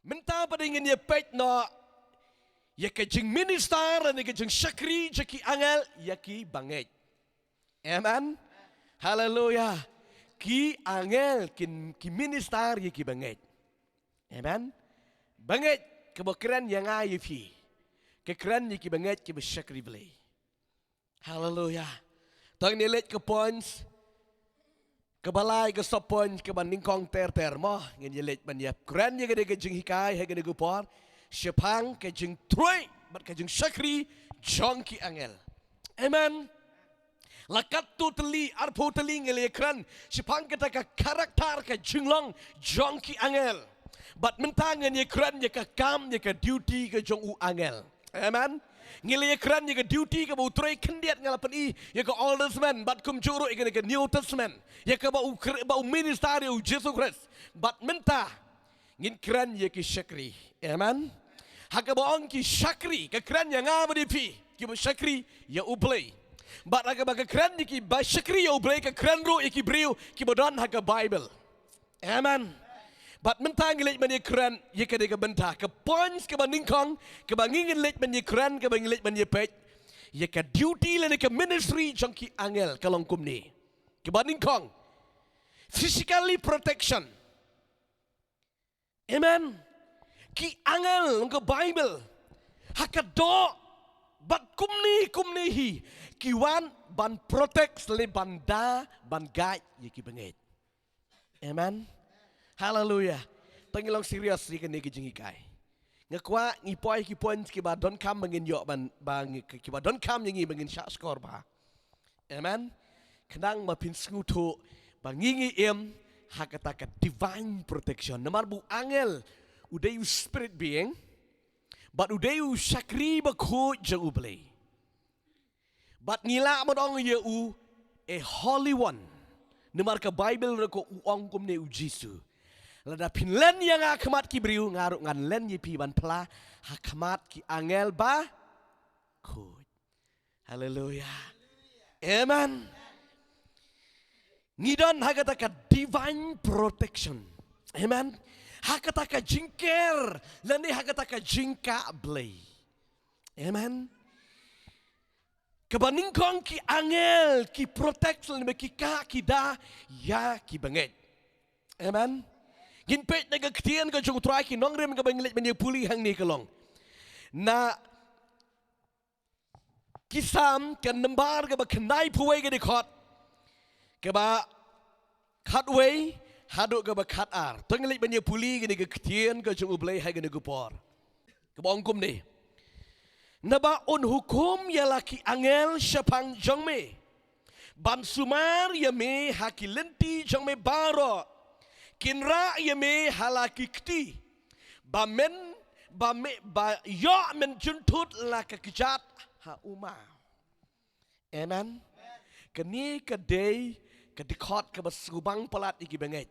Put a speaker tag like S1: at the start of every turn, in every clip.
S1: Mentah pada ingin ye pet no ye ke jing minister dan ye ke jing syakri jeki angel ye ki banget. Amen. Haleluya. Ki angel ki minister ye ki banget. Amen. Banget kebakran yang ayu fi. Kekran ye ki banget ki bersyakri beli. Haleluya. Tang nilet ke points kebalai ke sopon ke banding kong ter mah ngin yelet ban yap kran ye gede ke jing hikai he gede gupor syepang ke jing troi bat ke jing syakri jongki angel. Amen. Lakat tu teli arpo teli ngele kran syepang ke taka karakter ke jinglong jongki angel. Bat mentangan ye kran ye ke kam ye ke duty ke jong u angel. Amen. Ngile kran ye ke duty ke bau troi kendiat ngalapan ye ke Old Testament bat kum juru ye ke New Testament ye ke bau ministeri Jesus Christ bat mentah ngin kran ye ke syakri. Amen. Haka baong ki syakri ke kran yang ngabadi pi ki bau syakri ya ublay. Bat haka baka kran ye ki ba syakri ya ublay ke kran ru ye ki briu ki bodon haka Bible. Amen. Bat mentang ngilit man ye kran ye ke de bentah ke points ke banding kong ke bangingin lit man ye kran ke bangingin lit man ye pet ye ke duty le ke ministry jongki angel kalong kumni ke banding kong physically protection. Amen. Ki angel ke Bible hakado bat kumni hi ki wan ban protect le banda ban guide ye ki banget. Amen. Hallelujah. Tengilong serius ni kini kejingikai. Ngakwa ngipoi ki points ki ba don kam mangin yok bang ki ba don kam ngi mangin syak skor ba. Amen. Kenang ma pin skutu bangingi hakata ka divine protection. Namar bu angel udayu spirit being but udayu syakri ba ko jang ublay. But ngila modong ye a holy one. Namar ka Bible ko uang kum ne Jisu. Lada pinlen yang akamat ki briu ngaruk ngan len ye pi ban pla hakamat ki angel ba kut. Haleluya. Amen. Ngidon hakataka divine protection. Amen. Hakataka jingker lani hakataka jingka blay. Amen. Kebaning kong ki angel ki protect lani ki ka ki da ya ki banget. Amen. Ginpet na gagtian ka jung try ki nong rem ka banglit man puli hang ni kalong. Na kisam kan nembar ka ba kanai puway ka di kot. Ka ba katway haduk ka ba katar. Tenglit man puli ka di gagtian ka jung ublay hay ka di gupor. Ka ba ongkum ni. Na ba un hukum ya laki angel syapang jong me. Ban sumar ya me hakilenti jong me baro. Kinra ye me halaki kti bamen ba yo men juntut la ka kijat ha uma. Amen. Kani ka day ka dikot ka basubang palat iki banget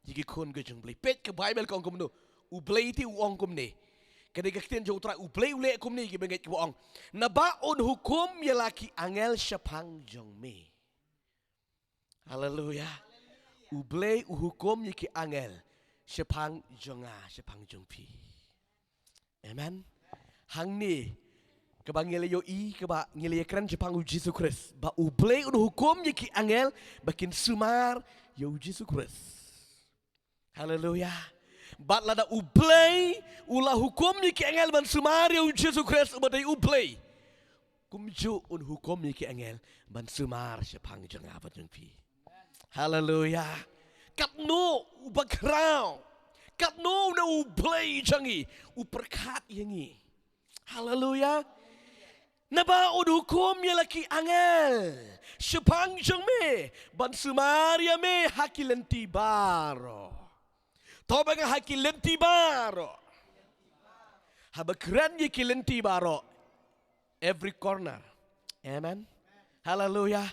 S1: iki kun ka jung blay pet ka Bible ka ongkum no ublay ti uong kum ni kani ka kten jung tra ublay ule kum ni iki banget ki uong na baon hukum ye laki angel syapang jong me. Hallelujah. Ublay uhukum yiki angel syapang jonga syapang jongpi. Amen. Hang ni kebang ngile yo keba ngile kran syapang Jesus Christ. Ba ublay uhukum yiki angel bakin sumar yo Jesus Christ. Hallelujah. Bat lada ublay ulah hukum yiki angel ban sumar yo Jesus Christ ubadai ublay. Kumju hukum yiki angel ban sumar syapang jonga ba jongpi. Hallelujah. Kat no background. Kat no na ublay jangi. Uperkat yangi. Hallelujah. Naba hukum ya laki angel. Syapang jang me. Ban sumaria me hakilenti baro. Tobang hakilenti baro. Habakran ye kilenti baro. Every corner. Amen. Hallelujah.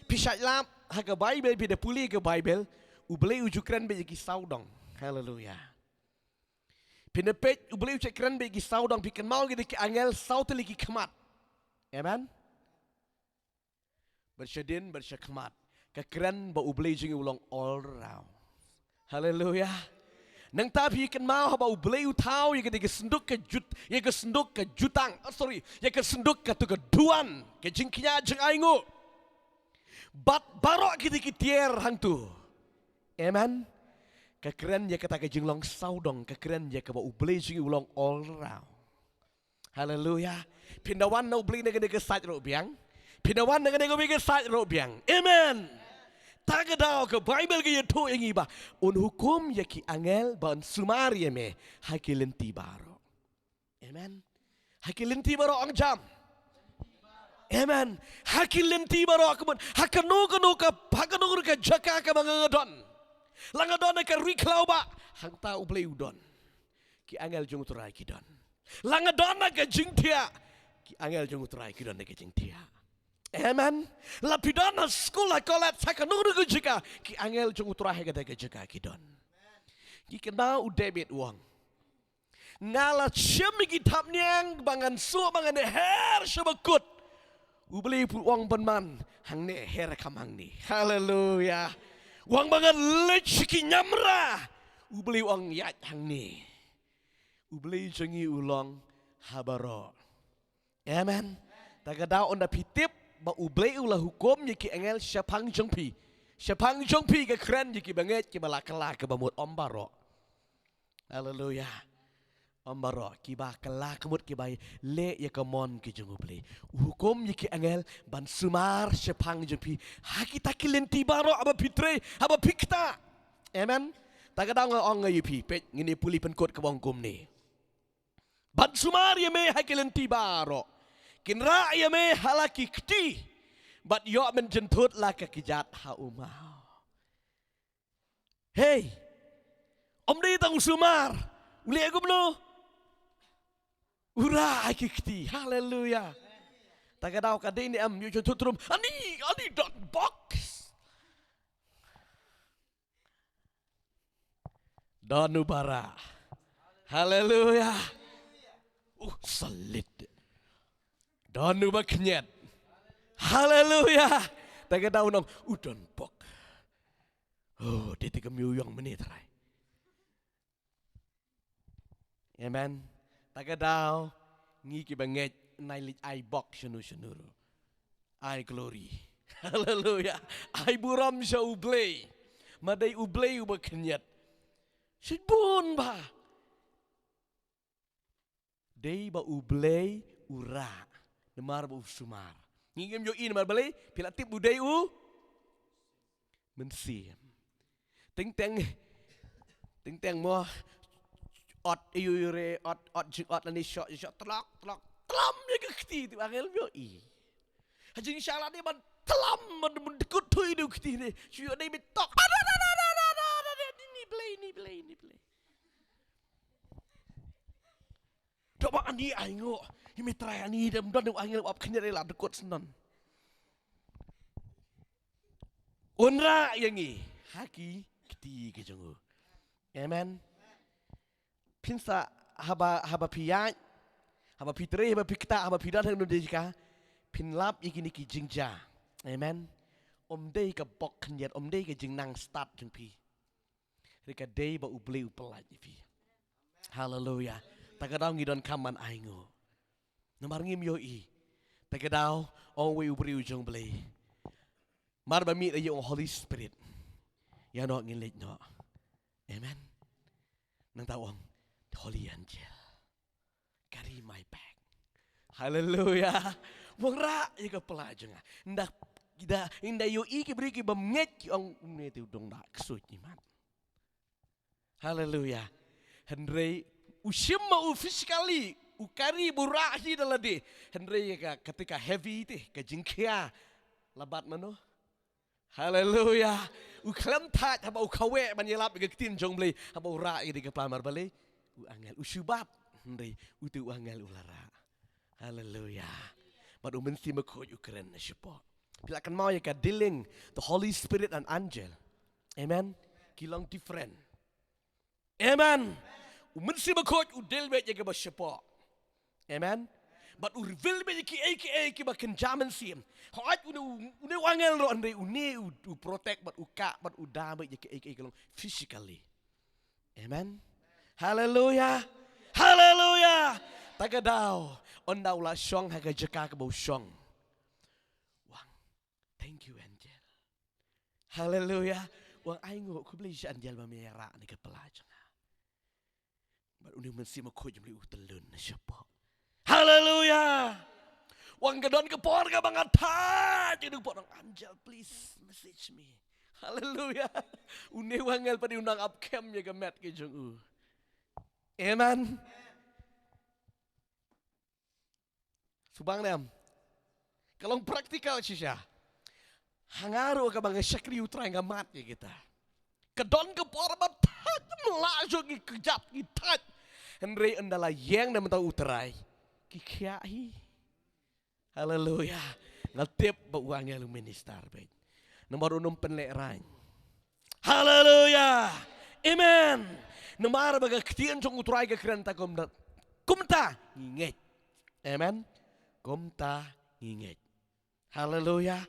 S1: Pisat lam. Haka Bible pada puli ke Bible ublay ujukran be ki saudong. Hallelujah. Pinepet ublay ujukran be ki saudong pikan mau gede ki angel saut lagi kemat. Amen. Bersyadin bersyakmat. Kekran ba ublay jing ulang all round. Hallelujah. Nang tapi kan mau haba ublei utau ya ke senduk ke jut ya ke senduk ke jutang. Ya ke senduk ke tu ke duan ke jingkinya jeng aingu. Bat barok kita kitier hang tu. Amen. Kekeren ya kata ke jinglong saudong, kekeren ya ke ba ublei jing ulong all round. Haleluya. Pindawan na ublei na ke side ro biang. Pindawan na ke side ro biang. Amen. Tagadao ke Bible ke yato yang iba. Un hukum ya ki angel ban sumari me hakilenti baro. Amen. Hakilenti baro ang jam. Amen. Hakilenti baro akabun. Hakanu ka jaka ka mangadon. Langadon ka riklau ba. Hang ta ublei udon. Ki angel jung turai ki don. Langadon ka jingtia. Ki angel jung turai ki don ka jingtia. Amen. Lapidana sekolah kolat sakanuru ke jika ki angel jung terahe ke jika kidon. Ki kena udebit uang. Ngala cemi kitap niang bangan su bangan her sebekut. Ubeli uang benman hang ne her kamang ni. Haleluya. Uang bangan leciki nyamra. Ubeli uang yat hang ni. Ubeli jengi ulang habaro. Amen. Tagadao onda pitip ba ublei ulah hukum yaki engel syapang jongpi. Syapang jongpi ke keren yaki banget ki balakala ke bamut ombaro. Haleluya. Ombaro ki ba kala kemut ki bai le ya kamon ki jong ublei. Hukum yaki engel ban sumar syapang jongpi. Haki takilenti baro aba pitre aba pikta. Amen. Tagadang ong ngayipi pet ngini puli penkot ke bangkum ni. Ban sumar ya me hakilenti baro. Kinra ya me halaki kti, but yo menjentut lah kekijat haumau. Hey, om di tang sumar, uli aku beno, ura kti, haleluya. Tagadau kade ini am yo jentutrum, ani dot box. Donu bara, haleluya. Salit. Donu baknyet. Haleluya. Tagadau nong udon pok. Oh, dia tiga miyong menit rai. Amen. Tagadau ngiki banget nailit ai bok shunu. Ai glory. Haleluya. Ai buram sya ublei. Madai ublei ubaknyet. Sibun ba. Dei ba ublei ura. Nemar bu sumar. Ngingem yo in mar balai pila tip budai u mensim. Ting teng mo ot yure ot jing ot lani shot telak telam ya keti tu angel yo i. Hajing syala ni man telam man dekut tu itu keti ni. Syuk ni betok. Ni play. Coba ani aingo. Ini try ani dem don angel up kenya la dekut senon. Unra yangi haki keti ke jongo. Amen. Pinsa haba piyat, haba pitre, haba pikta, haba pidat hang nudejika. Pinlap iki niki jingja. Amen. Dei ka bok kenyat, dei ka jing nang start jeng pi. Rika dei ba ublei upelat pi. Hallelujah. Tagadau ngidon kaman aingo. Namar ngim yo i. Tagadau we ubri ujong blei. Mar ba meet yung Holy Spirit. Ya no ngilit no. Amen. Nang tawang Holy Angel. Carry my bag. Hallelujah. Wara ika pelajeng. Ndak inda yo i ki beri ki bamnget ki ang umne tu dong dak kesut iman. Hallelujah. Henry usimma physically ukari burahi dalade. Henry ketika heavy teh ke jingkia labat mano. Hallelujah. Uklam tat haba ukawe manyelap ke tin jong blei haba ura ke ke plamar balai. U angel usubat Henry utu angel ulara. Hallelujah. But umensi makoj ukren na sipo. Bila kan mau ya ka dealing the Holy Spirit and angel. Amen. Kilang different. Amen. Umensi makoj udel bet ya ke sipo. Amen. But reveal be ki baken jaman sim. Hot une wangel ro andre une u protect but uka but udame je ke physically. Amen. Hallelujah. Hallelujah. Tagadao. Onda ula syong haga jeka ke bau syong. Wang. Thank you angel. Hallelujah. Wang aingo ku beli angel mamera ni ke pelajang. But unih mesti makoj meli utelun na siapa. Hallelujah. Wang gadon ke por ka bangat ta. Jadi porang angel please message me. Hallelujah. Unih wangel pada undang up camp ya ke mat ke jong. Amen. Subang nem. Kalau praktikal sisya. Hangaru ka bang syakri utra nga mat ya kita. Kedon ke por ba ta melaju ki kejap ki tat. Henry andala yang na mentau utrai. Ki kiai. Haleluya. Ngatip ba uangnya lu minister baik. Nomor unum penleran. Haleluya. Amen. Nomor baga ketien jong utrai ke kerenta kumta nginget. Amen. Kumta nginget. Haleluya.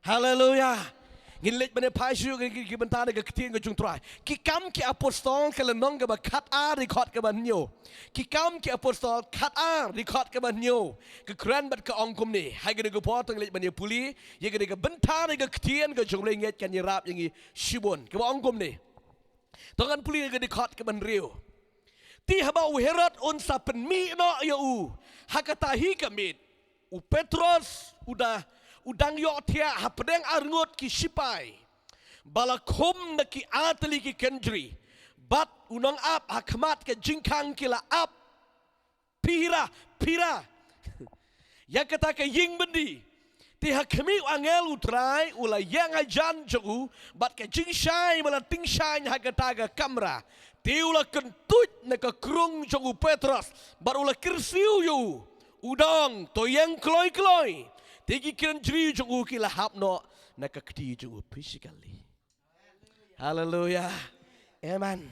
S1: Haleluya. Ngilit bane pasyu ki bentana ke ketien ke jong utrai. Ki kam ki apostol ke lenong ke ba kat a record ke banyo. Ki kam ki apostol kat a record ke banyo. Ke keren bat ke ongkum ni. Hai ke ke potong lit bane puli. Ye ke bentana ke ketien ke jong lenget kan yirap yang shibon. Ke ba ongkum ni. Tangan puli ke record ke ban rio. Ti haba uherat on sa penmi no ya u. Hakatahi kamit. U Petros udang yo tia hapedeng arngot ki sipai. Balakom na ki atali ki kendri. Bat unang ap hakamat ke jingkang kila ap. Pira. Ya kata ke ying bendi. Ti hakami angel utrai ula yang ajan jogu. Bat ke jingshai mala tingshai hakataga kamera. Ti ula kentut na ke krung jogu Petros. Bat ula kirsiu yu. Udang to yang kloy. Tegi kiran jeri jogu kila hapno na ke kedi jogu physically. Hallelujah. Amen.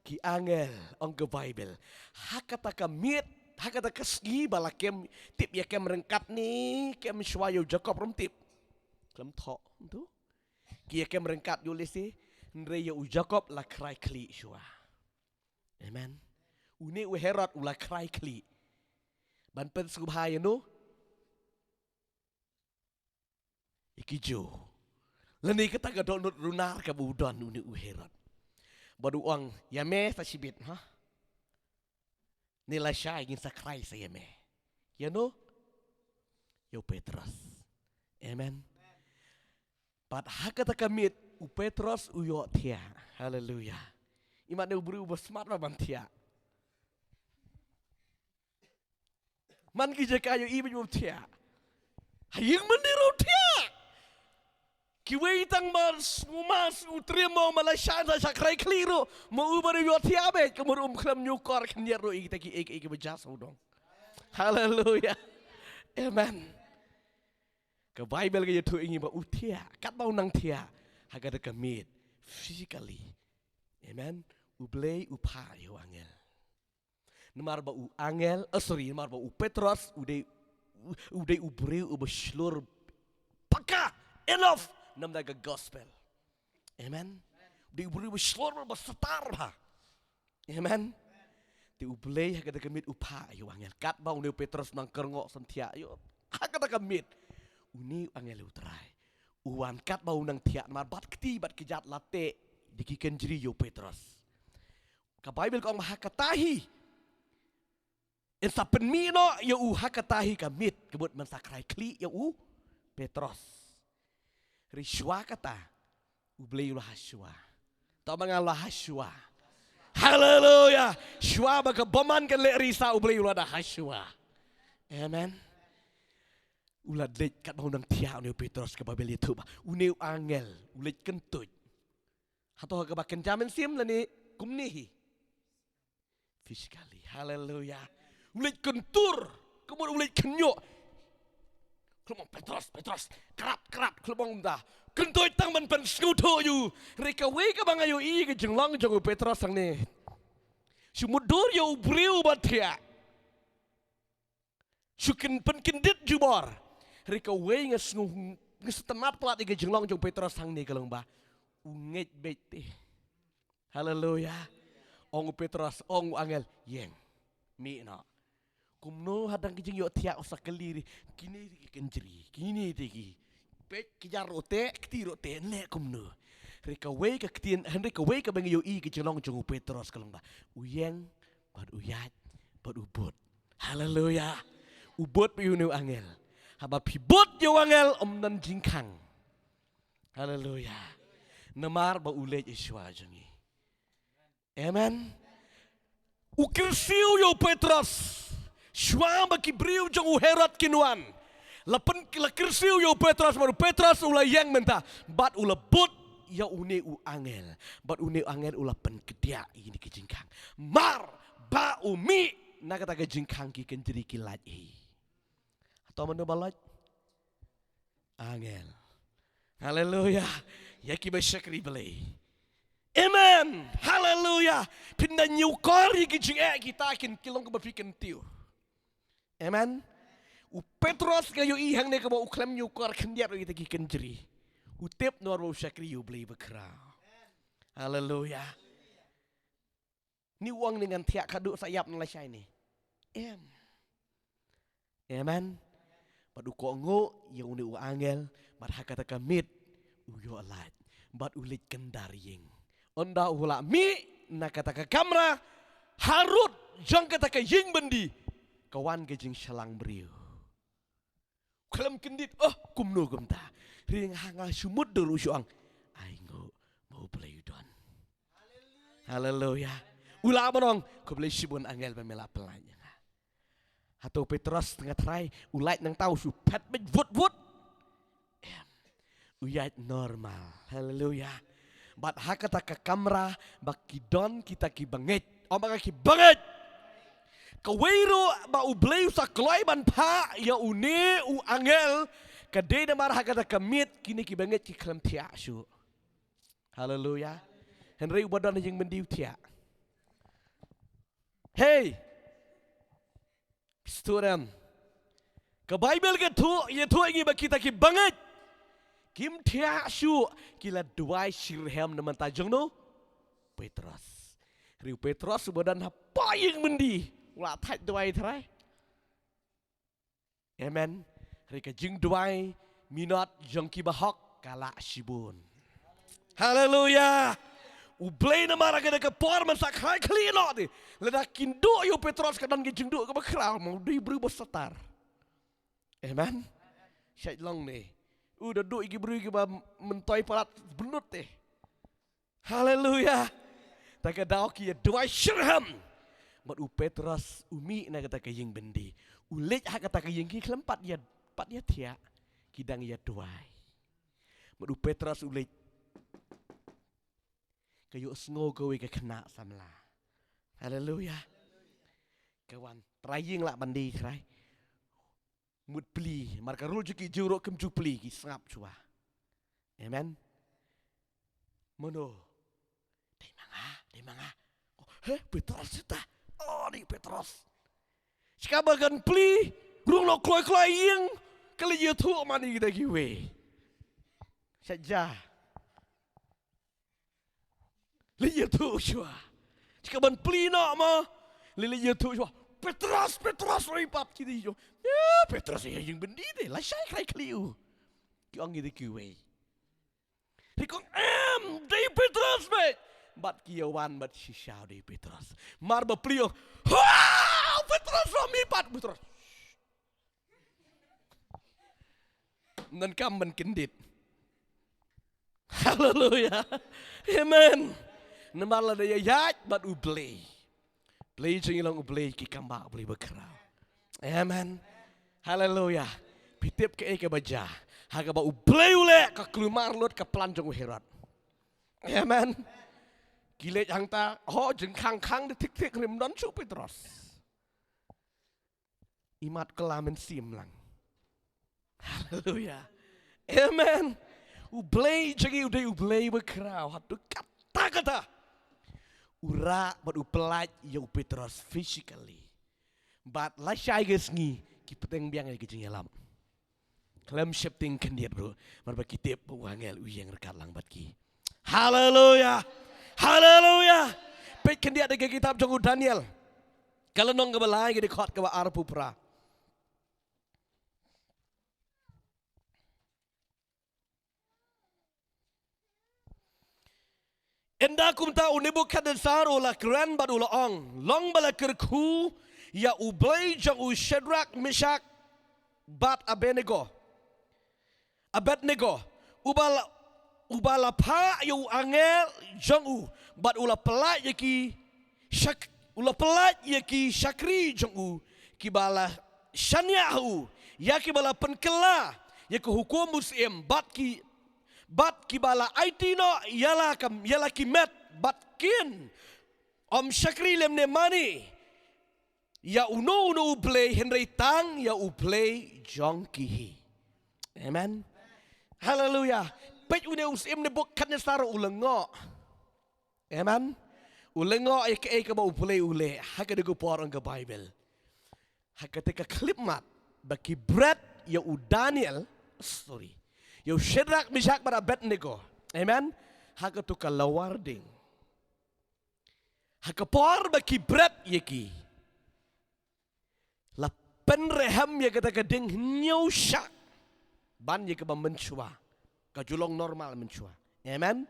S1: Ki angel on ke Bible. Hakata kamit. Hakata kesgi balakem tip ya kem rengkat ni kem swayo Jacob rom tip. Klem thok tu. Ki ya kem rengkat yo lesi ndre ya u Jacob la krai kli shwa. Amen. Uni u Herod ula krai kli. Ban pen subhaya no. Ikijo. Lani kata gadon runar ka budon uni u Herod. Badu ang yame sa sibit ha. Nila siya ingin sakray sa yame. Yano? Yo Petros. Amen. Pat hakata kamit u Petros uyo tia. Hallelujah. Iman na ubri ubos smart ba bantia. Man gija kayo ibig mo tia. Hayang maniro tia. Kiwitang mas utrimo malasyan sa sakray kliro. Maubari yo tia be. Kamurum klam nyukor kanyero ikita ki bejas udong. Hallelujah. Amen. Ke Bible kaya tu ingin ba utia. Kat ba unang tia. Hagada kamit. Physically. Amen. Ublay upa yo angel. Namar ba u angel. Namar ba u Petros. Uday ubre ubaslur. Paka. Enough. Namdaga gospel. Amen. Uday ubre ubaslur basatar ba. Amen. Ti ublay hagada kamit upa yo angel. Kat ba unay Petros nang kerngok santia yo. Hagada kamit. Uni angel utray. Uwan kat ba unang tiak mar bat keti bat kejat late dikiken jeri yo Petros. Ka Bible ko ang mahakatahi. Insa penmino yo u hakatahi kamit kebut mensakrai kli yo u Petros. Rishwa kata ublay ulah haswa. Ta mangalah haswa. Hallelujah. Shwa baka boman kan le risa ublay ulah dah haswa. Amen. Ulah lek kat bau nang tia ni Petros ke Babel itu ba. Uneu angel ulet kentut. Hato ka baken jamin sim la ni kumnihi. Physically. Hallelujah. Ulet kentur. Kemudian ulet kenyok. Kelomong Petros. Kerap. Kelomong dah. Kentut tang man pen skuto yu. Reka wei ka bangayo i ke jenglong jongo Petros sang ni. Sumudur yo ubriu batia. Sukin pen kendit jubor. Reka wei ngesetemat pelat i ke jenglong jongo Petros sang ni kalong ba. Unget bete. Hallelujah. ong Petros ong angel yeng mi na kumno hadang kijing yo tiak usak keliri kini kenjeri kini tiki pek kijar rote ktiro te le kumno reka we ka ktien henrika we ka bang yo I kijlong jong Petros kalong ba uyeng bad uyat bad ubot haleluya ubot pi unu angel haba pibot yo angel nan jingkang haleluya namar ba ulet Yeshua jangi amen ukirsiu yo Petros Shwa makibriu jong Herod kinuan. Lapan kirsiu yo Petros baru Petros ula yang menta. Bat ula but ya une u angel. Bat une angel ula pen kedia ini kejingkang. Mar ba umi nak kata kejingkang ki kenjeri kilat Atau mana balat? Angel. Haleluya. Ya ki basyakri beli. Amen. Haleluya. Pindah nyukari kejing kita kin kilong kebafikan tiu. Amen. U Petros kayo ihang ne kaba uklam nyukar kendiat kita ki kenjeri. Utip nor mau syakri you beli bekerau. Haleluya. Ni uang dengan tiak kaduk sayap nalasya ini. Amen. Padu kongo yang uni u angel mat hakata kamit uyo alat. Bat ulit kendaring. Onda ula mi nakata ka kamera harut jang kata ka ying bendi. Kawan kejing shalang beriu. Kalam kendit, kumno kumta. Ring hanga sumut dulu syuang. Aingo mau play don. Haleluya. Ula manong, ko play sibun angel pemela pelanya. Atau Petros tengah try, ulait nang tahu su pet bej vut. Uyat normal. Haleluya. Bat hakata ka kamera baki don kita ki banget. Omang ki banget. Kawiro ba ublay sa kloiban pa ya une u angel kadena marha kata kamit kini kibanget ki klam tia syu. Haleluya. Henry ubadan yang mendiu tia. Hey. Student. Ka Bible ke tu ye tu ingi ba kita ki banget. Kim tia syu kila duai shirhem naman tajong no Petros. Riu Petros ubadan apa yang mendi. Ula thạch duai thrai. Amen. Rika jing duai minot jong ki bahok kala sibun. Haleluya. Ublay na mara kada ka por man sak hai kli no di. Leda kindo yo Petros kadan ki jing do ka bakrau mau di bru bosatar. Amen. Syait long ni. Udah do iki bru ki ba mentoy parat benut teh. Haleluya. Ta ka daw ki duai shirham. Mat u Petros umi na kata kayeng bendi. Ulit ha kata kayeng ki kelempat ya tia kidang ya duai. Mat u Petros ulit kayo sngo gawe ke kena samla. Haleluya. Kawan, traying lah bendi krai. Mut pli, marka rul juki juro kem ju pli ki sangap cua. Amen. Mono. Dai manga. Petros kita. Ni Petros. Sekabagan pli, grung lo kloi yang kali YouTube mani kita giwe. Saja. Li YouTube jua. Sekaban pli nak ma, li YouTube jua. Petros ripat kita jo. Ya Petros yang bendi deh. Lah saya kai kliu. Kiong kita giwe. Rikong dai Petros bet. Bat kiawan bat sisau di Petros. Mar beplio. Petros suami pat Petros. Dan kam kendit. Haleluya. Amen. Namala daya yat bat ublay. Play jingilang ublay ki kamba ublay bekerau. Amen. Haleluya. Pitip ke eke baja. Haga ba ublay ule ka kelumar lot ka pelanjong Herod. Amen. Gilet yang ta, jeng kang de tik rim don cu Petros. Imat kelamin sim lang. Haleluya. Amen. Ublay jagi udah ublay bekerau hatu kata. Ura bat upelaj ya Petros physically. Bat la syai gesngi ki peteng biang ai kejing alam. Kelam shifting kendiat bro. Mar ba kitip wangel uyang rekat lang bat ki. Haleluya. Haleluya. page kendia de kitab jong Daniel. Kalau nong kebalai ke dekat ke arpu pra. Enda kum ta Nebukadnezar ula keren bad ula ong. Long bala kerku ya ublay jang u Shadrach, Meshach, bat Abednego. Ubala pa yu angel jang u bat ula pelat yaki Syakri jang u kibala Shanyahu yaki bala penkela yaki hukum muslim bat ki bala IT no yala ki met bat kin om Syakri lemne mani ya uno play Henry Tang ya play Jongki. Amen. Hallelujah. Pej une usim ne bok kan star ulengo. Amen. Ulengo ke ba play ule haka de go por ang Bible. Haka te ka clip mat baki bread ya Daniel sorry. Yo Shadrach, Meshach, but Abednego. Amen. Haka tu kalawarding. Haka por baki bread yeki. La penreham ya kata kading nyusyak. Ban yeki ba menchua. Kajulong normal menchua. Amen.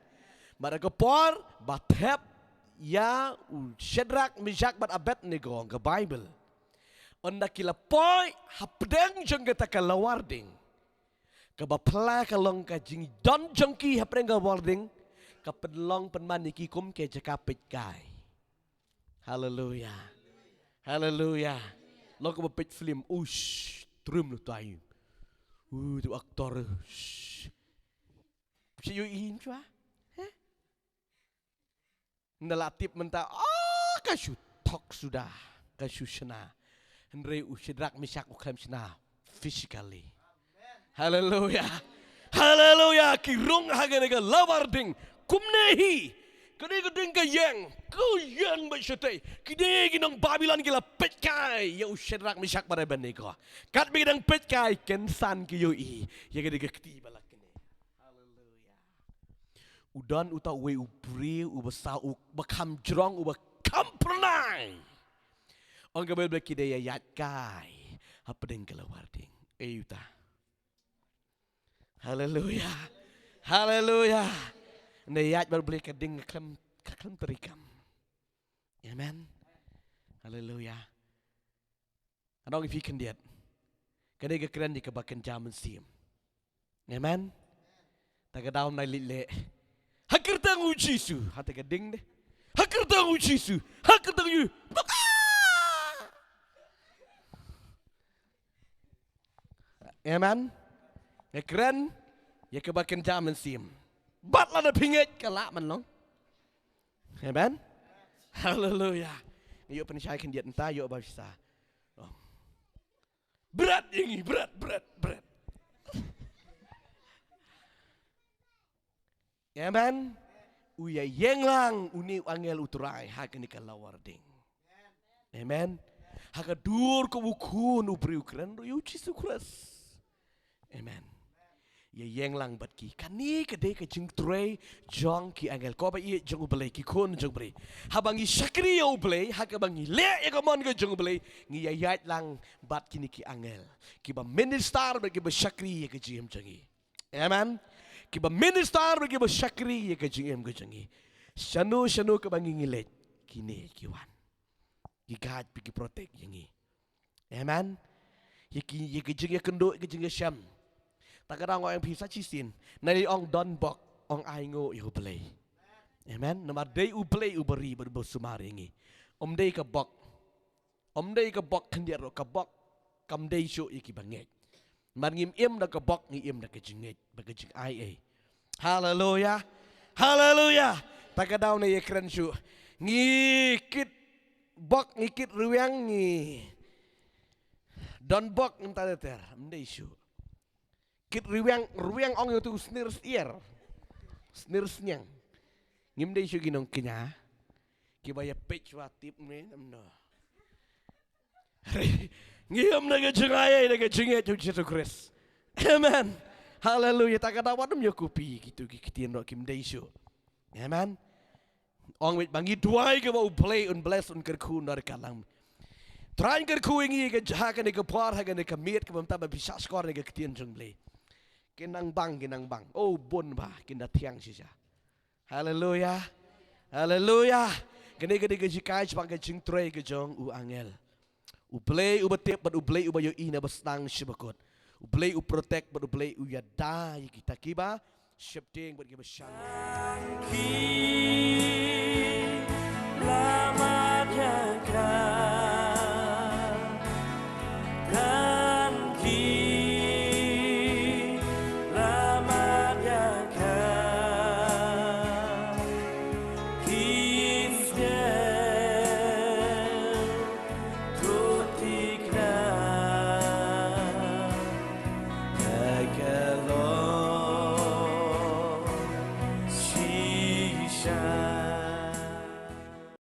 S1: Baraka por bathep ya Shadrach, Meshach, but Abednego ang Bible. Onda kila poi hapdeng jeng kata kalawarding. Kabapla kalong ka jing don jongki hapreng ka warding kapedlong penmaniki kum ke jakapit kai. Hallelujah. Hallelujah. Lo ka bapit film ush trum lu tayo. Tu aktor. Siyo ihin chua. Nalatip menta kasu tok sudah kasu sena. Henry Shadrach, Meshach ukam sena physically. Hallelujah. Hallelujah. Kirung haganega lawarding kumnehi. Kene gedeng kayeng. Kuyang basyate. Kide ginong Babylon gila petkai. Ya Shadrach, Meshach pada Abednego. Kat bigidang petkai kensan kiyoi. Ya gede gekti balak kene. Hallelujah. Udan uta we ubri ubasa bakam jrong ubakam pernai. Ang gabel kide ya yat kai. Hapedeng kelawarding. Eyuta. Hallelujah. Hallelujah. Nayat berbeli keding klem terikam. Amen. Hallelujah. Anong ifikan diat. Kadang keren di kebakan zaman sim. Amen. Tagadaw na lile. Hakir tangu Jisu. Hati keding deh. Hakir tangu Jisu. Hakir tangu. Amen. Ya keren, ya kebakan zaman sim. Batlah na pingit kalak man long. Amen. Hallelujah. Yuk penisaikan dia entah yuk bahasa. Berat ini, berat. Amen. Uya yenglang uni angel uturai hakan ikalawarding. Amen. Haka dur kebukun upri ukran yu Yesus Kristus. Amen. Ya yang lang bat ki kani kade ka jing tray jong ki angel ko ba i jong ublay ki kun jong bre habangi Syakri ya ublay hakabangi le ya kamon ka jong ublay ngi yayat lang bat kini ki angel ki ba minister ba ki ba Syakri ya ka jim jangi. Amen. Ki ba minister ba ki ba Syakri ya ka jim ka jangi. Shanu ka bangi ngilet kini kiwan. Ki God pi ki protect yangi. Amen. Ya ki jing ya kendo ki jing ya syam. Takadang orang bisa cisin, nari orang don bok, orang aingo iu play, amen. Nama day u play u beri bersumari ini, day ke bok kendir ke bok, kam day show iki banget, man ngim dah ke bok ngim dah ke jengit, bagajing ai. Hallelujah, hallelujah. Takadang na keren show, ngikit bok ngikit ruang ni, don bok entah ter, day show. Kit ruang ong itu snirs ear. Snirs nyang. Ngimde isu ginong kenya. Kibaya page watip ni amno. Ngiyam na gajengaya na gajengaya Yesus Kristus. Amen. Hallelujah. Tak ada wadum yo kupi gitu kitin ro kimde isu. Amen. Ong wit bangi duai ke mau play un bless un kerku nar kalam. Train kerku ingi ke jaga ni ke par haga ni ke miet ke bam taba bisa skor ni ke ketien jung play. Kinang bang. Oh bon ba kinda tiang sisa. Haleluya. Haleluya. Kini ke jikai sebagai jing tray ke jong u angel. U play u betip but u play u bayo ina bestang shibakot. U play u protect but u play u yada kita kiba shifting but kita shan.